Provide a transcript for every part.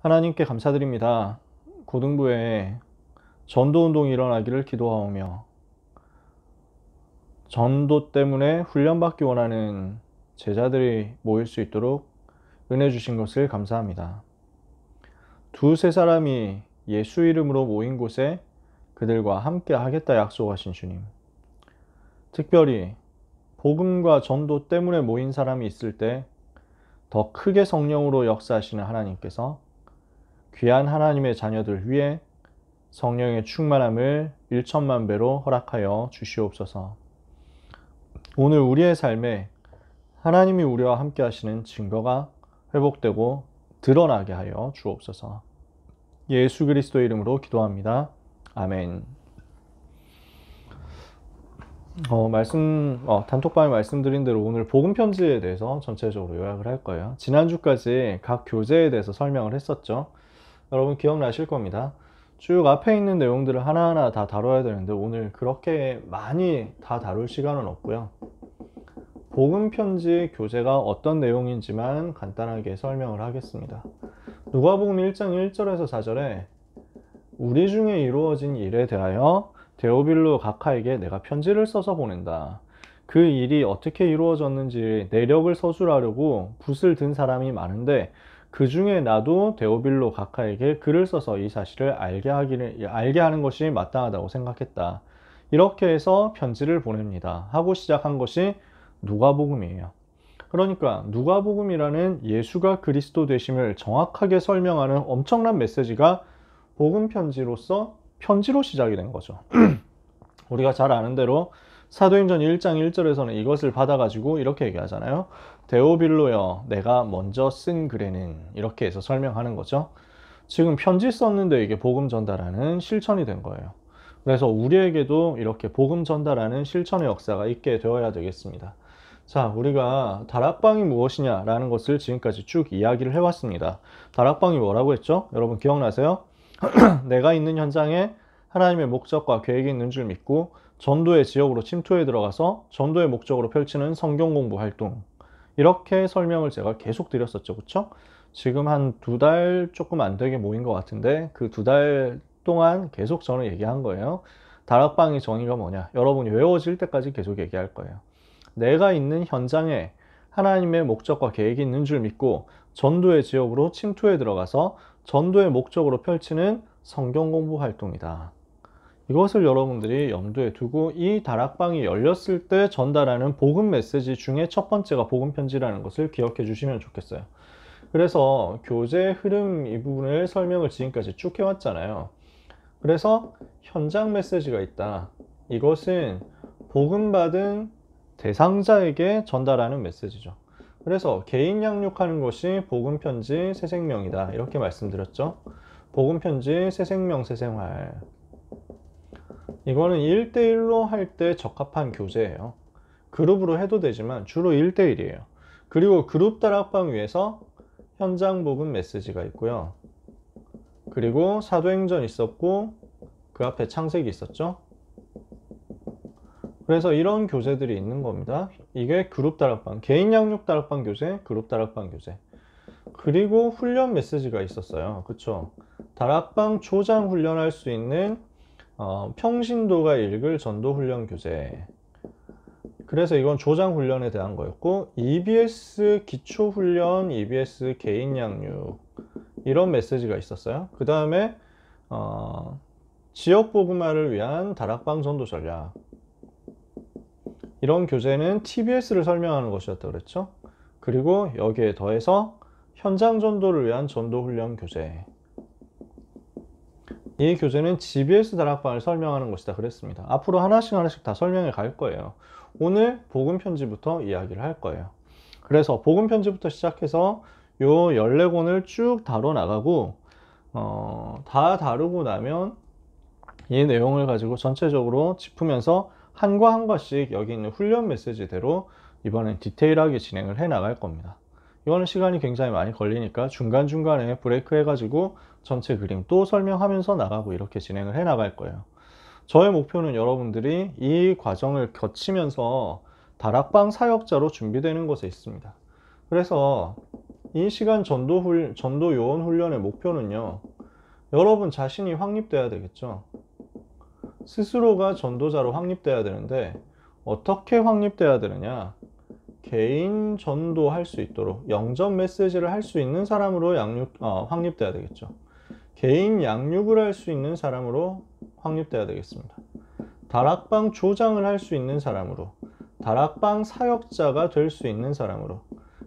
하나님께 감사드립니다. 고등부에 전도운동이 일어나기를 기도하오며 전도 때문에 훈련받기 원하는 제자들이 모일 수 있도록 은혜 주신 것을 감사합니다. 두세 사람이 예수 이름으로 모인 곳에 그들과 함께 하겠다 약속하신 주님, 특별히 복음과 전도 때문에 모인 사람이 있을 때 더 크게 성령으로 역사하시는 하나님께서 귀한 하나님의 자녀들 위해 성령의 충만함을 1천만 배로 허락하여 주시옵소서. 오늘 우리의 삶에 하나님이 우리와 함께 하시는 증거가 회복되고 드러나게 하여 주옵소서. 예수 그리스도 이름으로 기도합니다. 아멘. 단톡방에 말씀드린 대로 오늘 복음 편지에 대해서 전체적으로 요약을 할 거예요. 지난주까지 각 교재에 대해서 설명을 했었죠. 여러분 기억나실 겁니다. 쭉 앞에 있는 내용들을 하나하나 다 다뤄야 되는데 오늘 그렇게 많이 다 다룰 시간은 없고요. 복음 편지 교재가 어떤 내용인지만 간단하게 설명을 하겠습니다. 누가복음 1장 1절에서 4절에 우리 중에 이루어진 일에 대하여 데오빌로 각하에게 내가 편지를 써서 보낸다. 그 일이 어떻게 이루어졌는지 내력을 서술하려고 붓을 든 사람이 많은데 그 중에 나도 데오빌로 각하에게 글을 써서 이 사실을 알게 하는 것이 마땅하다고 생각했다. 이렇게 해서 편지를 보냅니다. 하고 시작한 것이 누가복음이에요. 그러니까 누가복음이라는 예수가 그리스도 되심을 정확하게 설명하는 엄청난 메시지가 복음 편지로서 편지로 시작이 된 거죠. 우리가 잘 아는 대로 사도행전 1장 1절에서는 이것을 받아가지고 이렇게 얘기하잖아요. 데오빌로여 내가 먼저 쓴 글에는 이렇게 해서 설명하는 거죠. 지금 편지 썼는데 이게 복음 전달하는 실천이 된 거예요. 그래서 우리에게도 이렇게 복음 전달하는 실천의 역사가 있게 되어야 되겠습니다. 자, 우리가 다락방이 무엇이냐라는 것을 지금까지 쭉 이야기를 해왔습니다. 다락방이 뭐라고 했죠? 여러분 기억나세요? 내가 있는 현장에 하나님의 목적과 계획이 있는 줄 믿고 전도의 지역으로 침투해 들어가서 전도의 목적으로 펼치는 성경 공부 활동, 이렇게 설명을 제가 계속 드렸었죠. 그쵸? 지금 한 2달 조금 안 되게 모인 것 같은데 그 2달 동안 계속 저는 얘기한 거예요. 다락방의 정의가 뭐냐? 여러분이 외워질 때까지 계속 얘기할 거예요. 내가 있는 현장에 하나님의 목적과 계획이 있는 줄 믿고 전도의 지역으로 침투해 들어가서 전도의 목적으로 펼치는 성경 공부 활동이다. 이것을 여러분들이 염두에 두고 이 다락방이 열렸을 때 전달하는 복음 메시지 중에 첫 번째가 복음 편지라는 것을 기억해 주시면 좋겠어요. 그래서 교재 흐름 이 부분을 설명을 지금까지 쭉 해왔잖아요. 그래서 현장 메시지가 있다. 이것은 복음 받은 대상자에게 전달하는 메시지죠. 그래서 개인 양육하는 것이 복음 편지 새 생명이다. 이렇게 말씀드렸죠. 복음 편지 새 생명 새 생활. 이거는 1대1로 할 때 적합한 교재예요. 그룹으로 해도 되지만 주로 1대1이에요. 그리고 그룹 다락방 위에서 현장 복음 메시지가 있고요. 그리고 사도행전 있었고 그 앞에 창세기 있었죠. 그래서 이런 교재들이 있는 겁니다. 이게 그룹 다락방, 개인 양육 다락방 교재, 그룹 다락방 교재. 그리고 훈련 메시지가 있었어요. 그쵸? 다락방 초장 훈련할 수 있는 평신도가 읽을 전도 훈련 교재. 그래서 이건 조장 훈련에 대한 거였고, EBS 기초 훈련, EBS 개인 양육, 이런 메시지가 있었어요. 그 다음에 지역 복음화를 위한 다락방 전도 전략. 이런 교재는 TBS를 설명하는 것이었다고 그랬죠. 그리고 여기에 더해서 현장 전도를 위한 전도 훈련 교재. 이 교재는 GBS 다락방을 설명하는 것이다 그랬습니다. 앞으로 하나씩 다 설명해 갈 거예요. 오늘 복음 편지부터 이야기를 할 거예요. 그래서 복음 편지부터 시작해서 요 14권을 쭉 다뤄 나가고 다 다루고 나면 이 내용을 가지고 전체적으로 짚으면서 한과 한과씩 여기 있는 훈련 메시지대로 이번엔 디테일하게 진행을 해 나갈 겁니다. 이거는 시간이 굉장히 많이 걸리니까 중간중간에 브레이크 해가지고 전체 그림 또 설명하면서 나가고 이렇게 진행을 해 나갈 거예요. 저의 목표는 여러분들이 이 과정을 거치면서 다락방 사역자로 준비되는 것에 있습니다. 그래서 이 시간 전도 요원 훈련의 목표는요, 여러분 자신이 확립돼야 되겠죠. 스스로가 전도자로 확립돼야 되는데 어떻게 확립돼야 되느냐? 개인 전도할 수 있도록 영접 메시지를 할 수 있는 사람으로 확립돼야 되겠죠. 개인 양육을 할 수 있는 사람으로 확립돼야 되겠습니다. 다락방 조장을 할 수 있는 사람으로, 다락방 사역자가 될 수 있는 사람으로.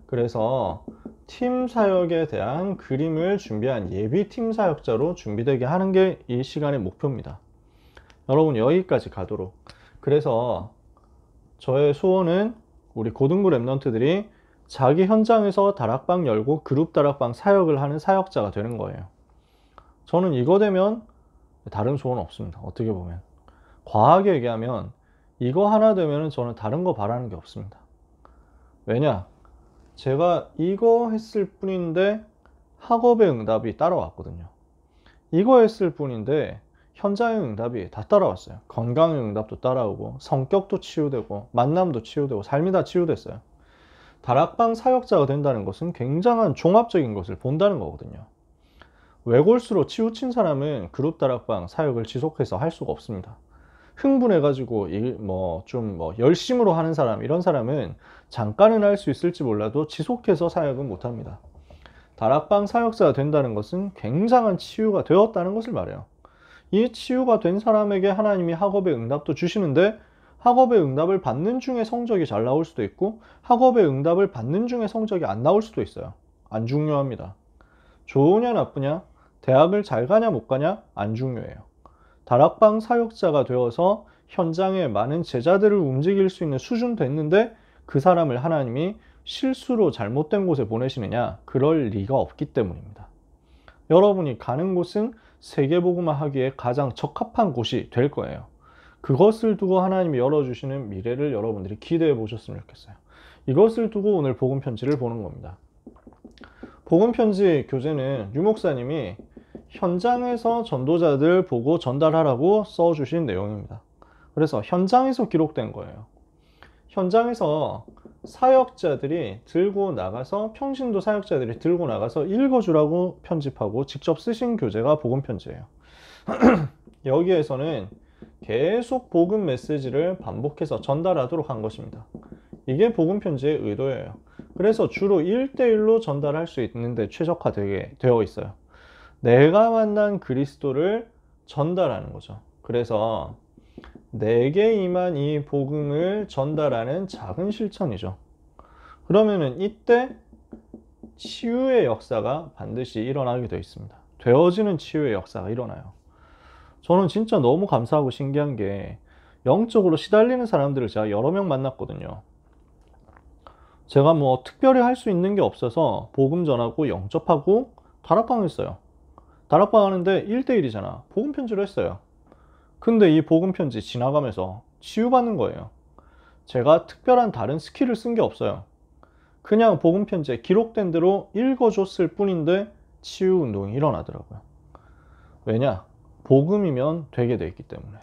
그래서 팀 사역에 대한 그림을 준비한 예비팀 사역자로 준비되게 하는 게 이 시간의 목표입니다. 여러분 여기까지 가도록. 그래서 저의 소원은 우리 고등부 랩런트들이 자기 현장에서 다락방 열고 그룹 다락방 사역을 하는 사역자가 되는 거예요. 저는 이거 되면 다른 소원 없습니다. 어떻게 보면 과하게 얘기하면 이거 하나 되면 저는 다른 거 바라는 게 없습니다. 왜냐? 제가 이거 했을 뿐인데 학업의 응답이 따라왔거든요. 이거 했을 뿐인데 현장의 응답이 다 따라왔어요. 건강의 응답도 따라오고 성격도 치유되고 만남도 치유되고 삶이 다 치유됐어요. 다락방 사역자가 된다는 것은 굉장한 종합적인 것을 본다는 거거든요. 외골수로 치우친 사람은 그룹 다락방 사역을 지속해서 할 수가 없습니다. 흥분해가지고 열심으로 하는 사람, 이런 사람은 잠깐은 할 수 있을지 몰라도 지속해서 사역은 못합니다. 다락방 사역자가 된다는 것은 굉장한 치유가 되었다는 것을 말해요. 이 치유가 된 사람에게 하나님이 학업의 응답도 주시는데 학업의 응답을 받는 중에 성적이 잘 나올 수도 있고 학업의 응답을 받는 중에 성적이 안 나올 수도 있어요. 안 중요합니다. 좋으냐 나쁘냐, 대학을 잘 가냐 못 가냐 안 중요해요. 다락방 사역자가 되어서 현장에 많은 제자들을 움직일 수 있는 수준 됐는데 그 사람을 하나님이 실수로 잘못된 곳에 보내시느냐? 그럴 리가 없기 때문입니다. 여러분이 가는 곳은 세계복음화 하기에 가장 적합한 곳이 될 거예요. 그것을 두고 하나님이 열어주시는 미래를 여러분들이 기대해 보셨으면 좋겠어요. 이것을 두고 오늘 복음 편지를 보는 겁니다. 복음 편지 교재는 유 목사님이 현장에서 전도자들 보고 전달하라고 써주신 내용입니다. 그래서 현장에서 기록된 거예요. 현장에서 사역자들이 들고 나가서, 평신도 사역자들이 들고 나가서 읽어주라고 편집하고 직접 쓰신 교재가 복음 편지예요. 여기에서는 계속 복음 메시지를 반복해서 전달하도록 한 것입니다. 이게 복음 편지의 의도예요. 그래서 주로 1대1로 전달할 수 있는데 최적화되어 있어요. 내가 만난 그리스도를 전달하는 거죠. 그래서 내게 임한 이 복음을 전달하는 작은 실천이죠. 그러면은 이때 치유의 역사가 반드시 일어나게 되어 있습니다. 되어지는 치유의 역사가 일어나요. 저는 진짜 너무 감사하고 신기한 게 영적으로 시달리는 사람들을 제가 여러 명 만났거든요. 제가 특별히 할 수 있는 게 없어서 복음 전하고 영접하고 다락방 했어요. 다락방 하는데 1대1이잖아. 복음 편지를 했어요. 근데 이 복음 편지 지나가면서 치유받는 거예요. 제가 특별한 다른 스킬을 쓴 게 없어요. 그냥 복음 편지에 기록된 대로 읽어줬을 뿐인데 치유 운동이 일어나더라고요. 왜냐? 복음이면 되게 돼 있기 때문에.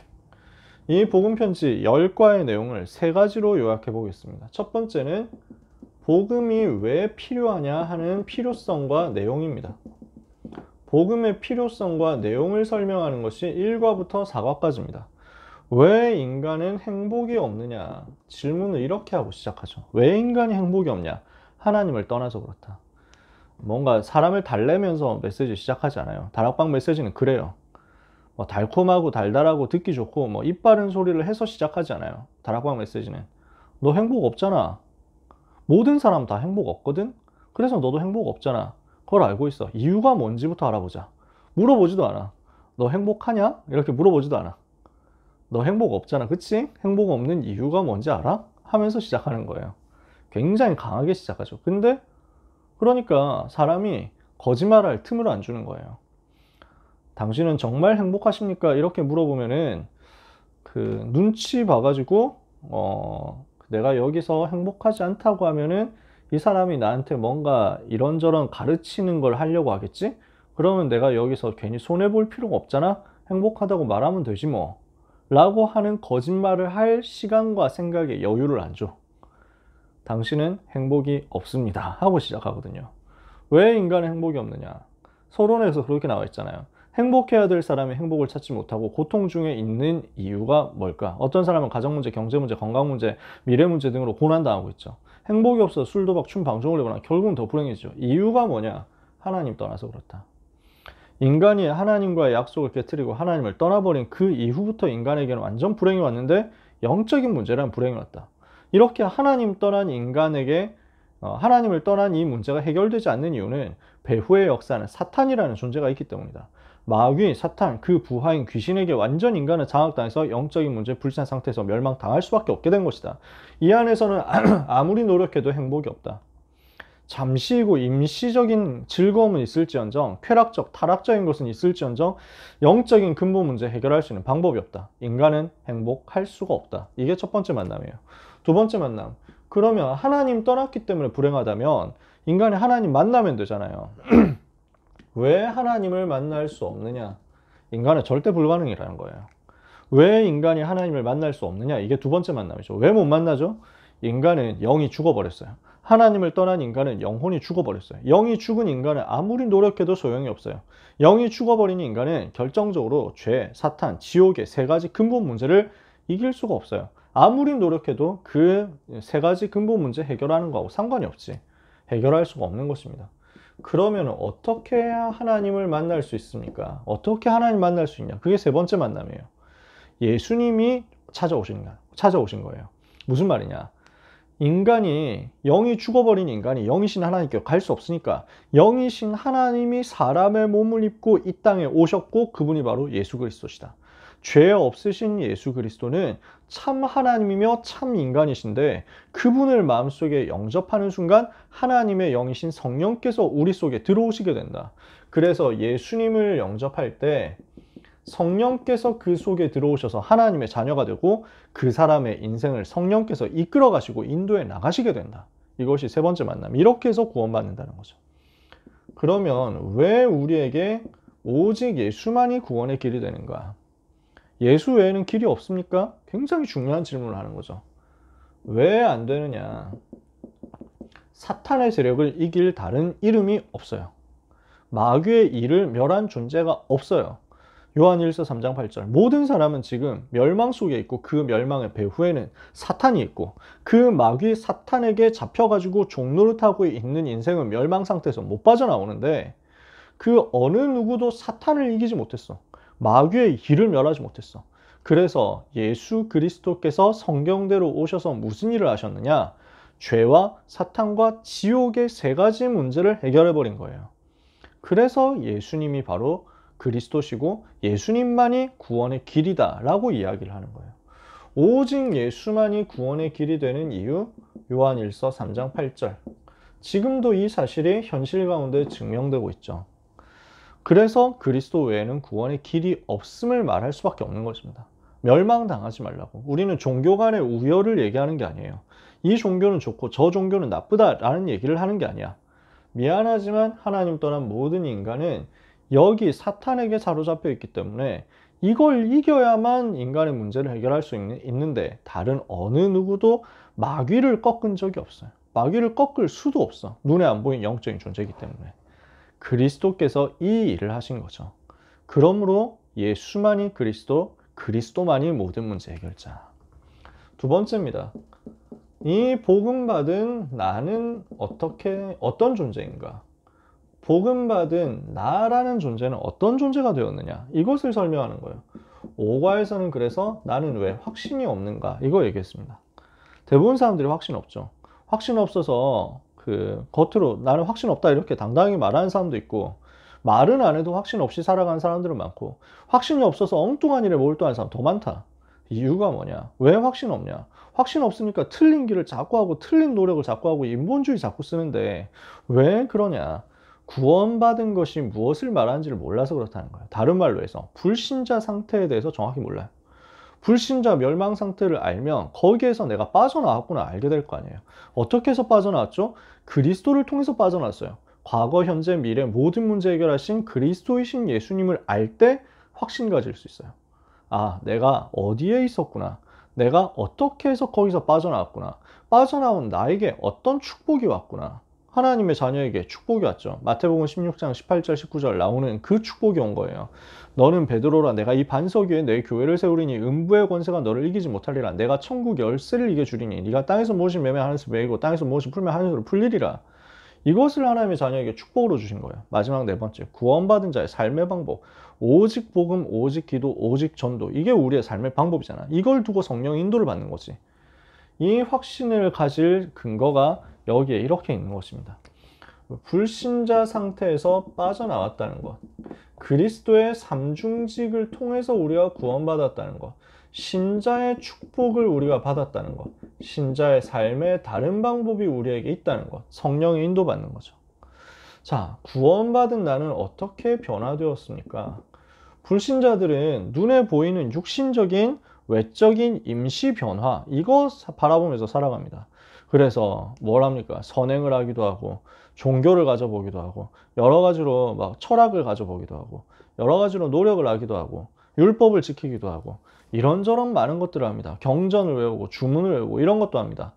이 복음 편지 10과의 내용을 3가지로 요약해 보겠습니다. 첫 번째는 복음이 왜 필요하냐 하는 필요성과 내용입니다. 복음의 필요성과 내용을 설명하는 것이 1과부터 4과까지입니다. 왜 인간은 행복이 없느냐? 질문을 이렇게 하고 시작하죠. 왜 인간이 행복이 없냐? 하나님을 떠나서 그렇다. 뭔가 사람을 달래면서 메시지 시작하지 않아요. 다락방 메시지는 그래요. 달콤하고 달달하고 듣기 좋고 입 바른 소리를 해서 시작하지 않아요. 다락방 메시지는 너 행복 없잖아. 모든 사람 다 행복 없거든? 그래서 너도 행복 없잖아. 그걸 알고 있어. 이유가 뭔지부터 알아보자. 물어보지도 않아. 너 행복하냐? 이렇게 물어보지도 않아. 너 행복 없잖아. 그치? 행복 없는 이유가 뭔지 알아? 하면서 시작하는 거예요. 굉장히 강하게 시작하죠. 근데 그러니까 사람이 거짓말할 틈을 안 주는 거예요. 당신은 정말 행복하십니까? 이렇게 물어보면은 눈치 봐가지고 내가 여기서 행복하지 않다고 하면은 이 사람이 나한테 뭔가 이런저런 가르치는 걸 하려고 하겠지? 그러면 내가 여기서 괜히 손해볼 필요가 없잖아? 행복하다고 말하면 되지 뭐. 라고 하는 거짓말을 할 시간과 생각에 여유를 안 줘. 당신은 행복이 없습니다. 하고 시작하거든요. 왜 인간은 행복이 없느냐? 서론에서 그렇게 나와 있잖아요. 행복해야 될 사람이 행복을 찾지 못하고 고통 중에 있는 이유가 뭘까? 어떤 사람은 가정 문제, 경제 문제, 건강 문제, 미래 문제 등으로 고난당하고 있죠. 행복이 없어서 술, 도박, 춤, 방송을 해보나 결국은 더 불행해지죠. 이유가 뭐냐? 하나님 떠나서 그렇다. 인간이 하나님과의 약속을 깨트리고 하나님을 떠나버린 그 이후부터 인간에게는 완전 불행이 왔는데 영적인 문제란 불행이 왔다. 이렇게 하나님 떠난 인간에게 하나님을 떠난 이 문제가 해결되지 않는 이유는 배후의 역사는 사탄이라는 존재가 있기 때문이다. 마귀, 사탄, 그 부하인 귀신에게 완전 인간을 장악당해서 영적인 문제 불신 상태에서 멸망당할 수밖에 없게 된 것이다. 이 안에서는 아무리 노력해도 행복이 없다. 잠시이고 임시적인 즐거움은 있을지언정 쾌락적, 타락적인 것은 있을지언정 영적인 근본 문제 해결할 수 있는 방법이 없다. 인간은 행복할 수가 없다. 이게 첫 번째 만남이에요. 두 번째 만남. 그러면 하나님 떠났기 때문에 불행하다면 인간이 하나님 만나면 되잖아요. 왜 하나님을 만날 수 없느냐? 인간은 절대 불가능이라는 거예요. 왜 인간이 하나님을 만날 수 없느냐? 이게 두 번째 만남이죠. 왜 못 만나죠? 인간은 영이 죽어버렸어요. 하나님을 떠난 인간은 영혼이 죽어버렸어요. 영이 죽은 인간은 아무리 노력해도 소용이 없어요. 영이 죽어버린 인간은 결정적으로 죄, 사탄, 지옥의 세 가지 근본 문제를 이길 수가 없어요. 아무리 노력해도 그 세 가지 근본 문제 해결하는 거하고 상관이 없지. 해결할 수가 없는 것입니다. 그러면 어떻게 해야 하나님을 만날 수 있습니까? 어떻게 하나님 만날 수 있냐? 그게 세 번째 만남이에요. 예수님이 찾아오신 거예요. 무슨 말이냐? 인간이 영이 죽어버린 인간이 영이신 하나님께 갈 수 없으니까 영이신 하나님이 사람의 몸을 입고 이 땅에 오셨고 그분이 바로 예수 그리스도시다. 죄 없으신 예수 그리스도는 참 하나님이며 참 인간이신데 그분을 마음속에 영접하는 순간 하나님의 영이신 성령께서 우리 속에 들어오시게 된다. 그래서 예수님을 영접할 때 성령께서 그 속에 들어오셔서 하나님의 자녀가 되고 그 사람의 인생을 성령께서 이끌어 가시고 인도해 나가시게 된다. 이것이 세 번째 만남. 이렇게 해서 구원받는다는 거죠. 그러면 왜 우리에게 오직 예수만이 구원의 길이 되는가? 예수 외에는 길이 없습니까? 굉장히 중요한 질문을 하는 거죠. 왜 안 되느냐? 사탄의 세력을 이길 다른 이름이 없어요. 마귀의 일을 멸한 존재가 없어요. 요한일서 3장 8절 모든 사람은 지금 멸망 속에 있고 그 멸망의 배후에는 사탄이 있고 그 마귀 사탄에게 잡혀가지고 종노릇하고 있는 인생은 멸망 상태에서 못 빠져나오는데 그 어느 누구도 사탄을 이기지 못했어. 마귀의 일을 멸하지 못했어. 그래서 예수 그리스도께서 성경대로 오셔서 무슨 일을 하셨느냐? 죄와 사탄과 지옥의 세 가지 문제를 해결해 버린 거예요. 그래서 예수님이 바로 그리스도시고 예수님만이 구원의 길이다 라고 이야기를 하는 거예요. 오직 예수만이 구원의 길이 되는 이유 요한일서 3장 8절 지금도 이 사실이 현실 가운데 증명되고 있죠. 그래서 그리스도 외에는 구원의 길이 없음을 말할 수밖에 없는 것입니다. 멸망당하지 말라고. 우리는 종교 간의 우열을 얘기하는 게 아니에요. 이 종교는 좋고 저 종교는 나쁘다라는 얘기를 하는 게 아니야. 미안하지만 하나님 떠난 모든 인간은 여기 사탄에게 사로잡혀 있기 때문에 이걸 이겨야만 인간의 문제를 해결할 수 있는데 다른 어느 누구도 마귀를 꺾은 적이 없어요. 마귀를 꺾을 수도 없어. 눈에 안 보이는 영적인 존재이기 때문에. 그리스도께서 이 일을 하신 거죠. 그러므로 예수만이 그리스도, 그리스도만이 모든 문제 해결자. 두 번째입니다. 이 복음받은 나는 어떤 존재인가? 복음받은 나라는 존재는 어떤 존재가 되었느냐? 이것을 설명하는 거예요. 5과에서는 그래서 나는 왜 확신이 없는가? 이거 얘기했습니다. 대부분 사람들이 확신 없죠. 확신 없어서 겉으로 나는 확신 없다 이렇게 당당하게 말하는 사람도 있고 말은 안 해도 확신 없이 살아가는 사람들은 많고 확신이 없어서 엉뚱한 일에 몰두하는 사람 더 많다. 이유가 뭐냐? 왜 확신 없냐? 확신 없으니까 틀린 길을 자꾸 하고 틀린 노력을 자꾸 하고 인본주의 자꾸 쓰는데 왜 그러냐? 구원받은 것이 무엇을 말하는지를 몰라서 그렇다는 거예요. 다른 말로 해서 불신자 상태에 대해서 정확히 몰라요. 불신자 멸망 상태를 알면 거기에서 내가 빠져나왔구나 알게 될 거 아니에요. 어떻게 해서 빠져나왔죠? 그리스도를 통해서 빠져나왔어요. 과거, 현재, 미래 모든 문제 해결하신 그리스도이신 예수님을 알 때 확신 가질 수 있어요. 아, 내가 어디에 있었구나. 내가 어떻게 해서 거기서 빠져나왔구나. 빠져나온 나에게 어떤 축복이 왔구나. 하나님의 자녀에게 축복이 왔죠. 마태복음 16장 18절 19절 나오는 그 축복이 온 거예요. 너는 베드로라, 내가 이 반석 위에 내 교회를 세우리니 음부의 권세가 너를 이기지 못하리라. 내가 천국 열쇠를 이겨 주리니 네가 땅에서 무엇을 매매하는 것을 매이고 땅에서 무엇을 풀면 하는 것으로 풀리리라. 이것을 하나님의 자녀에게 축복으로 주신 거예요. 마지막 네 번째, 구원받은 자의 삶의 방법. 오직 복음, 오직 기도, 오직 전도. 이게 우리의 삶의 방법이잖아. 이걸 두고 성령 인도를 받는 거지. 이 확신을 가질 근거가 여기에 이렇게 있는 것입니다. 불신자 상태에서 빠져나왔다는 것, 그리스도의 삼중직을 통해서 우리가 구원받았다는 것, 신자의 축복을 우리가 받았다는 것, 신자의 삶의 다른 방법이 우리에게 있다는 것, 성령의 인도받는 거죠. 자, 구원받은 나는 어떻게 변화되었습니까? 불신자들은 눈에 보이는 육신적인 외적인 임시 변화, 이거 바라보면서 살아갑니다. 그래서 뭘 합니까? 선행을 하기도 하고 종교를 가져보기도 하고 여러 가지로 막 철학을 가져보기도 하고 여러 가지로 노력을 하기도 하고 율법을 지키기도 하고 이런저런 많은 것들을 합니다. 경전을 외우고 주문을 외우고 이런 것도 합니다.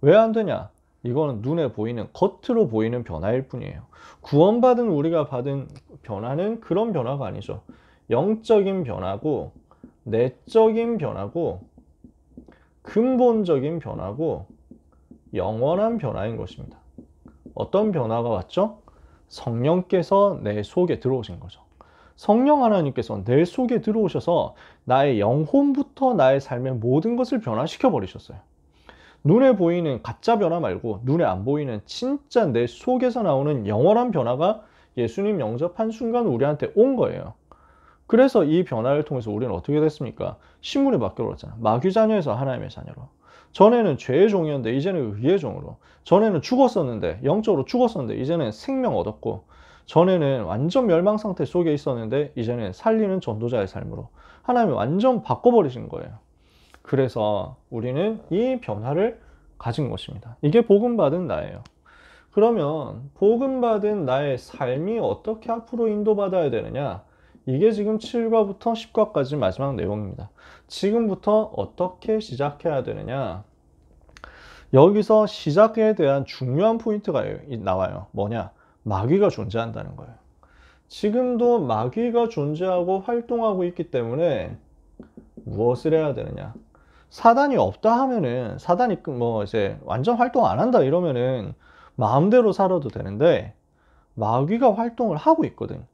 왜 안 되냐? 이거는 눈에 보이는, 겉으로 보이는 변화일 뿐이에요. 구원받은 우리가 받은 변화는 그런 변화가 아니죠. 영적인 변화고 내적인 변화고 근본적인 변화고 영원한 변화인 것입니다. 어떤 변화가 왔죠? 성령께서 내 속에 들어오신 거죠. 성령 하나님께서 내 속에 들어오셔서 나의 영혼부터 나의 삶의 모든 것을 변화시켜 버리셨어요. 눈에 보이는 가짜 변화 말고 눈에 안 보이는 진짜 내 속에서 나오는 영원한 변화가 예수님 영접한 순간 우리한테 온 거예요. 그래서 이 변화를 통해서 우리는 어떻게 됐습니까? 신분이 바뀌어버렸잖아. 마귀 자녀에서 하나님의 자녀로. 전에는 죄의 종이었는데 이제는 의의 종으로. 전에는 죽었었는데, 영적으로 죽었었는데 이제는 생명 얻었고, 전에는 완전 멸망 상태 속에 있었는데 이제는 살리는 전도자의 삶으로 하나님이 완전 바꿔버리신 거예요. 그래서 우리는 이 변화를 가진 것입니다. 이게 복음받은 나예요. 그러면 복음받은 나의 삶이 어떻게 앞으로 인도받아야 되느냐? 이게 지금 7과부터 10과까지 마지막 내용입니다. 지금부터 어떻게 시작해야 되느냐? 여기서 시작에 대한 중요한 포인트가 나와요. 뭐냐? 마귀가 존재한다는 거예요. 지금도 마귀가 존재하고 활동하고 있기 때문에 무엇을 해야 되느냐? 사단이 없다 하면은, 사단이 뭐 이제 완전 활동 안 한다 이러면은 마음대로 살아도 되는데, 마귀가 활동을 하고 있거든.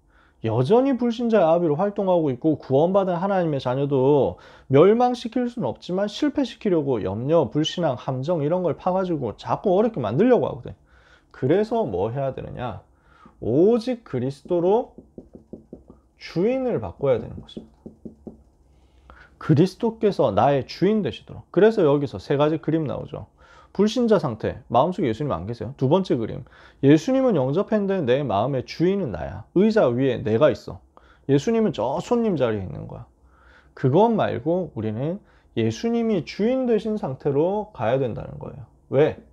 여전히 불신자의 아비로 활동하고 있고 구원받은 하나님의 자녀도 멸망시킬 수는 없지만 실패시키려고 염려, 불신앙, 함정 이런 걸 파가지고 자꾸 어렵게 만들려고 하거든. 그래서 뭐 해야 되느냐? 오직 그리스도로 주인을 바꿔야 되는 것입니다. 그리스도께서 나의 주인 되시도록. 그래서 여기서 세 가지 그림 나오죠. 불신자 상태, 마음속에 예수님 안 계세요. 두 번째 그림, 예수님은 영접했는데 내 마음의 주인은 나야. 의자 위에 내가 있어. 예수님은 저 손님 자리에 있는 거야. 그것 말고 우리는 예수님이 주인 되신 상태로 가야 된다는 거예요. 왜?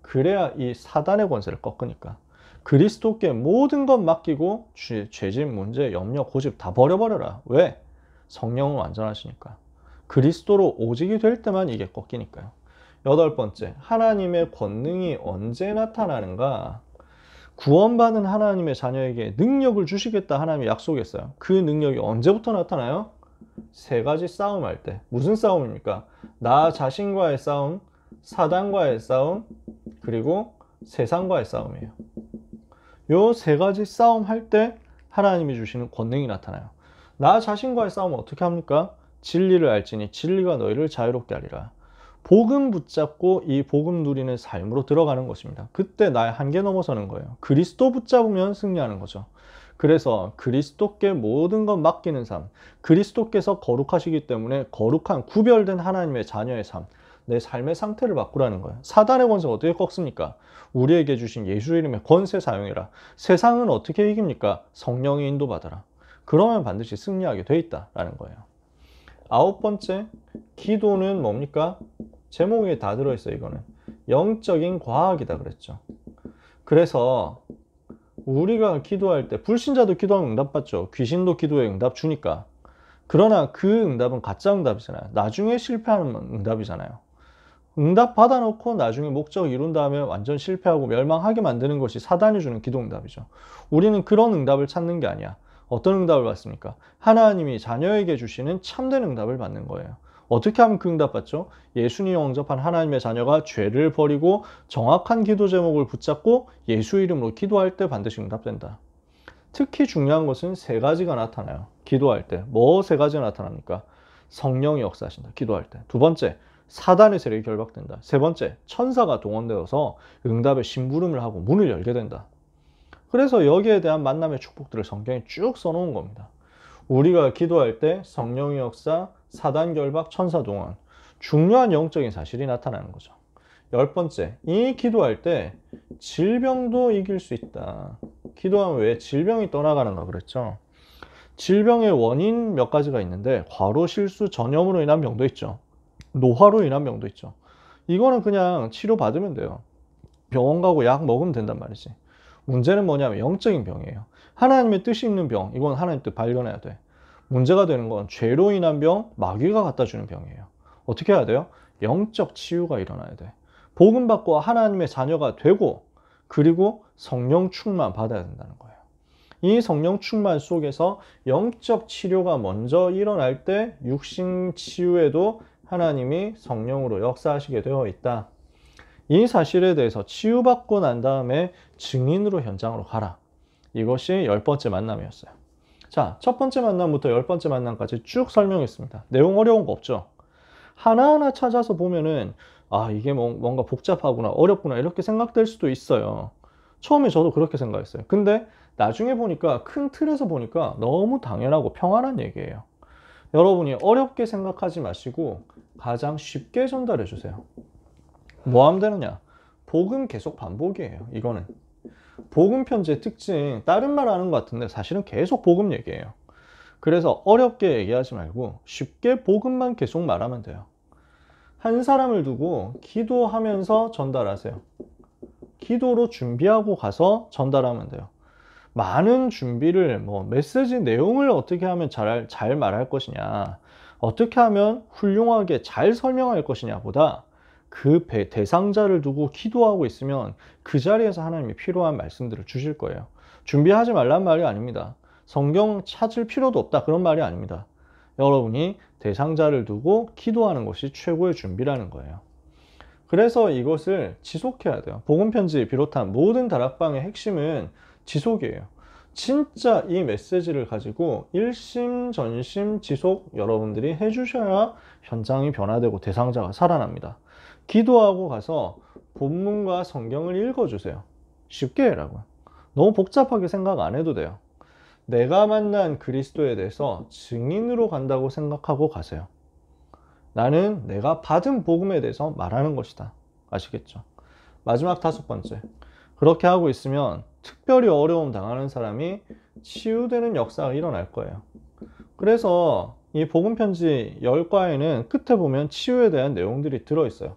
그래야 이 사단의 권세를 꺾으니까. 그리스도께 모든 것 맡기고 죄짓, 문제, 염려, 고집 다 버려버려라. 왜? 성령은 완전하시니까. 그리스도로 오직이 될 때만 이게 꺾이니까요. 여덟 번째, 하나님의 권능이 언제 나타나는가? 구원받은 하나님의 자녀에게 능력을 주시겠다 하나님이 약속했어요. 그 능력이 언제부터 나타나요? 세 가지 싸움할 때. 무슨 싸움입니까? 나 자신과의 싸움, 사단과의 싸움, 그리고 세상과의 싸움이에요. 요 세 가지 싸움 할 때 하나님이 주시는 권능이 나타나요. 나 자신과의 싸움은 어떻게 합니까? 진리를 알지니 진리가 너희를 자유롭게 하리라. 복음 붙잡고 이 복음 누리는 삶으로 들어가는 것입니다. 그때 나의 한계 넘어서는 거예요. 그리스도 붙잡으면 승리하는 거죠. 그래서 그리스도께 모든 것 맡기는 삶, 그리스도께서 거룩하시기 때문에 거룩한 구별된 하나님의 자녀의 삶, 내 삶의 상태를 바꾸라는 거예요. 사단의 권세가 어떻게 꺾습니까? 우리에게 주신 예수 이름의 권세 사용해라. 세상은 어떻게 이깁니까? 성령의 인도받아라. 그러면 반드시 승리하게 돼 있다라는 거예요. 아홉 번째, 기도는 뭡니까? 제목에 다 들어있어요. 이거는 영적인 과학이다 그랬죠. 그래서 우리가 기도할 때 불신자도 기도하면 응답받죠. 귀신도 기도에 응답 주니까. 그러나 그 응답은 가짜 응답이잖아요. 나중에 실패하는 응답이잖아요. 응답 받아놓고 나중에 목적 이룬 다음에 완전 실패하고 멸망하게 만드는 것이 사단이 주는 기도응답이죠. 우리는 그런 응답을 찾는 게 아니야. 어떤 응답을 받습니까? 하나님이 자녀에게 주시는 참된 응답을 받는 거예요. 어떻게 하면 그 응답 받죠? 예수님 영접한 하나님의 자녀가 죄를 버리고 정확한 기도 제목을 붙잡고 예수 이름으로 기도할 때 반드시 응답된다. 특히 중요한 것은 세 가지가 나타나요. 기도할 때. 뭐 세 가지가 나타납니까? 성령이 역사하신다. 기도할 때. 두 번째, 사단의 세력이 결박된다. 세 번째, 천사가 동원되어서 응답의 심부름을 하고 문을 열게 된다. 그래서 여기에 대한 만남의 축복들을 성경에 쭉 써놓은 겁니다. 우리가 기도할 때 성령의 역사, 사단 결박, 천사 동원, 중요한 영적인 사실이 나타나는 거죠. 열 번째, 이 기도할 때 질병도 이길 수 있다. 기도하면 왜 질병이 떠나가는가 그랬죠? 질병의 원인 몇 가지가 있는데 과로, 실수, 전염으로 인한 병도 있죠. 노화로 인한 병도 있죠. 이거는 그냥 치료받으면 돼요. 병원 가고 약 먹으면 된단 말이지. 문제는 뭐냐면 영적인 병이에요. 하나님의 뜻이 있는 병, 이건 하나님 뜻 발견해야 돼. 문제가 되는 건 죄로 인한 병, 마귀가 갖다 주는 병이에요. 어떻게 해야 돼요? 영적 치유가 일어나야 돼. 복음 받고 하나님의 자녀가 되고 그리고 성령 충만 받아야 된다는 거예요. 이 성령 충만 속에서 영적 치료가 먼저 일어날 때 육신 치유에도 하나님이 성령으로 역사하시게 되어 있다. 이 사실에 대해서 치유받고 난 다음에 증인으로 현장으로 가라. 이것이 열 번째 만남이었어요. 자, 첫 번째 만남부터 열 번째 만남까지 쭉 설명했습니다. 내용 어려운 거 없죠? 하나하나 찾아서 보면은 아, 이게 뭔가 복잡하구나, 어렵구나 이렇게 생각될 수도 있어요. 처음에 저도 그렇게 생각했어요. 근데 나중에 보니까 큰 틀에서 보니까 너무 당연하고 평안한 얘기예요. 여러분이 어렵게 생각하지 마시고 가장 쉽게 전달해 주세요. 뭐 하면 되느냐? 복음 계속 반복이에요. 이거는 복음 편지의 특징, 다른 말 하는 것 같은데 사실은 계속 복음 얘기예요. 그래서 어렵게 얘기하지 말고 쉽게 복음만 계속 말하면 돼요. 한 사람을 두고 기도하면서 전달하세요. 기도로 준비하고 가서 전달하면 돼요. 많은 준비를 메시지 내용을 어떻게 하면 잘 말할 것이냐, 어떻게 하면 훌륭하게 잘 설명할 것이냐 보다 그 대상자를 두고 기도하고 있으면 그 자리에서 하나님이 필요한 말씀들을 주실 거예요. 준비하지 말란 말이 아닙니다. 성경 찾을 필요도 없다 그런 말이 아닙니다. 여러분이 대상자를 두고 기도하는 것이 최고의 준비라는 거예요. 그래서 이것을 지속해야 돼요. 복음편지 비롯한 모든 다락방의 핵심은 지속이에요. 진짜 이 메시지를 가지고 일심전심 지속 여러분들이 해주셔야 현장이 변화되고 대상자가 살아납니다. 기도하고 가서 본문과 성경을 읽어주세요. 쉽게 해라고요. 너무 복잡하게 생각 안 해도 돼요. 내가 만난 그리스도에 대해서 증인으로 간다고 생각하고 가세요. 나는 내가 받은 복음에 대해서 말하는 것이다. 아시겠죠? 마지막 다섯 번째. 그렇게 하고 있으면 특별히 어려움 당하는 사람이 치유되는 역사가 일어날 거예요. 그래서 이 복음편지 10과에는 끝에 보면 치유에 대한 내용들이 들어있어요.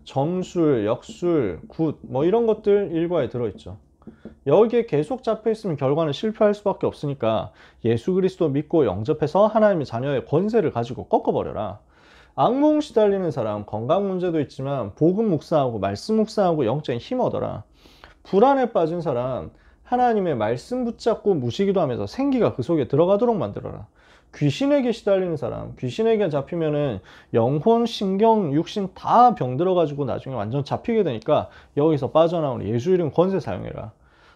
점술, 역술, 굿 이런 것들 1과에 들어있죠. 여기에 계속 잡혀있으면 결과는 실패할 수밖에 없으니까 예수 그리스도 믿고 영접해서 하나님의 자녀의 권세를 가지고 꺾어버려라. 악몽 시달리는 사람, 건강 문제도 있지만 복음 묵상하고 말씀 묵상하고 영적인 힘 얻어라. 불안에 빠진 사람, 하나님의 말씀 붙잡고 무시기도 하면서 생기가 그 속에 들어가도록 만들어라. 귀신에게 시달리는 사람, 귀신에게 잡히면은 영혼, 신경, 육신 다 병들어가지고 나중에 완전 잡히게 되니까 여기서 빠져나오는 예수 이름 권세 사용해라.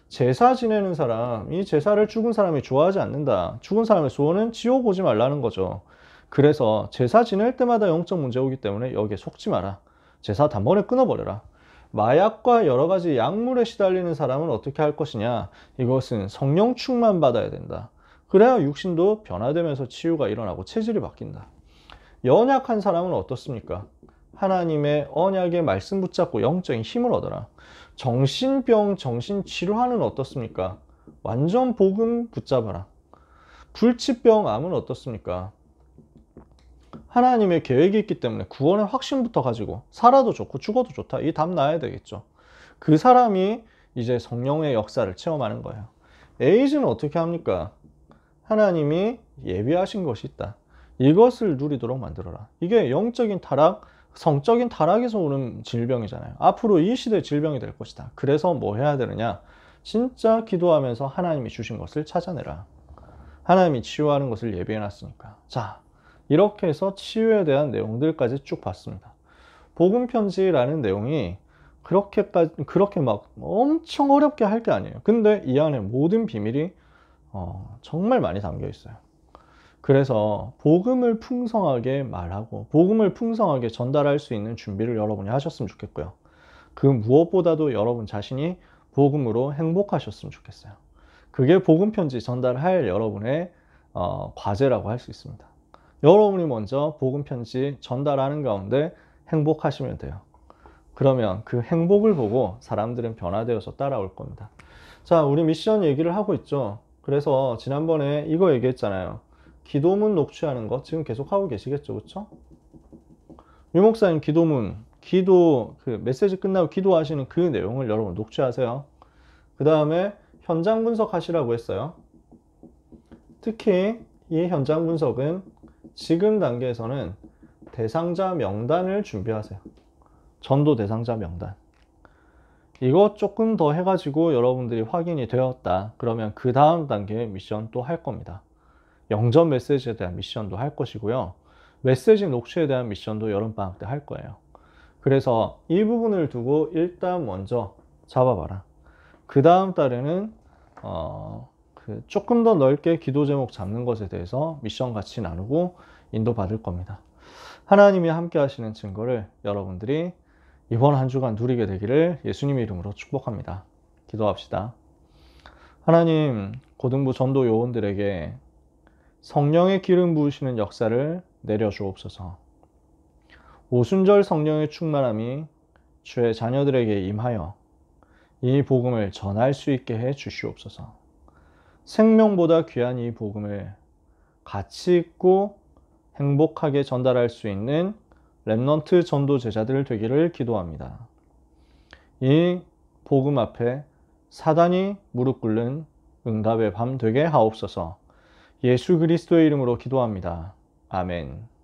제사 지내는 사람, 이 제사를 죽은 사람이 좋아하지 않는다. 죽은 사람의 소원은 지옥 오지 말라는 거죠. 그래서 제사 지낼 때마다 영적 문제 오기 때문에 여기에 속지 마라. 제사 단번에 끊어버려라. 마약과 여러 가지 약물에 시달리는 사람은 어떻게 할 것이냐? 이것은 성령 충만 받아야 된다. 그래야 육신도 변화되면서 치유가 일어나고 체질이 바뀐다. 연약한 사람은 어떻습니까? 하나님의 언약의 말씀 붙잡고 영적인 힘을 얻어라. 정신병, 정신치료하는 어떻습니까? 완전 복음 붙잡아라. 불치병, 암은 어떻습니까? 하나님의 계획이 있기 때문에 구원의 확신부터 가지고 살아도 좋고 죽어도 좋다. 이 답 나야 되겠죠. 그 사람이 이제 성령의 역사를 체험하는 거예요. 에이즈는 어떻게 합니까? 하나님이 예비하신 것이 있다. 이것을 누리도록 만들어라. 이게 영적인 타락, 성적인 타락에서 오는 질병이잖아요. 앞으로 이 시대의 질병이 될 것이다. 그래서 뭐 해야 되느냐? 진짜 기도하면서 하나님이 주신 것을 찾아내라. 하나님이 치유하는 것을 예비해 놨으니까. 자, 이렇게 해서 치유에 대한 내용들까지 쭉 봤습니다. 복음 편지라는 내용이 그렇게 막 엄청 어렵게 할 게 아니에요. 근데 이 안에 모든 비밀이 정말 많이 담겨 있어요. 그래서 복음을 풍성하게 말하고 복음을 풍성하게 전달할 수 있는 준비를 여러분이 하셨으면 좋겠고요. 그 무엇보다도 여러분 자신이 복음으로 행복하셨으면 좋겠어요. 그게 복음 편지 전달할 여러분의 과제라고 할 수 있습니다. 여러분이 먼저 복음 편지 전달하는 가운데 행복하시면 돼요. 그러면 그 행복을 보고 사람들은 변화되어서 따라올 겁니다. 자, 우리 미션 얘기를 하고 있죠. 그래서 지난번에 이거 얘기했잖아요. 기도문 녹취하는 거 지금 계속 하고 계시겠죠, 그렇죠? 유 목사님 기도문, 그 메시지 끝나고 기도하시는 그 내용을 여러분 녹취하세요. 그 다음에 현장 분석하시라고 했어요. 특히 이 현장 분석은 지금 단계에서는 대상자 명단을 준비하세요. 전도 대상자 명단. 이거 조금 더 해가지고 여러분들이 확인이 되었다. 그러면 그 다음 단계 미션 또 할 겁니다. 영접 메시지에 대한 미션도 할 것이고요. 메시지 녹취에 대한 미션도 여름방학 때 할 거예요. 그래서 이 부분을 두고 일단 먼저 잡아봐라. 그 다음 달에는 조금 더 넓게 기도 제목 잡는 것에 대해서 미션 같이 나누고 인도 받을 겁니다. 하나님이 함께 하시는 증거를 여러분들이 이번 한 주간 누리게 되기를 예수님의 이름으로 축복합니다. 기도합시다. 하나님, 고등부 전도 요원들에게 성령의 기름 부으시는 역사를 내려주옵소서. 오순절 성령의 충만함이 주의 자녀들에게 임하여 이 복음을 전할 수 있게 해 주시옵소서. 생명보다 귀한 이 복음을 가치 있고 행복하게 전달할 수 있는 렘넌트 전도 제자들 되기를 기도합니다. 이 복음 앞에 사단이 무릎 꿇는 응답의 밤 되게 하옵소서. 예수 그리스도의 이름으로 기도합니다. 아멘.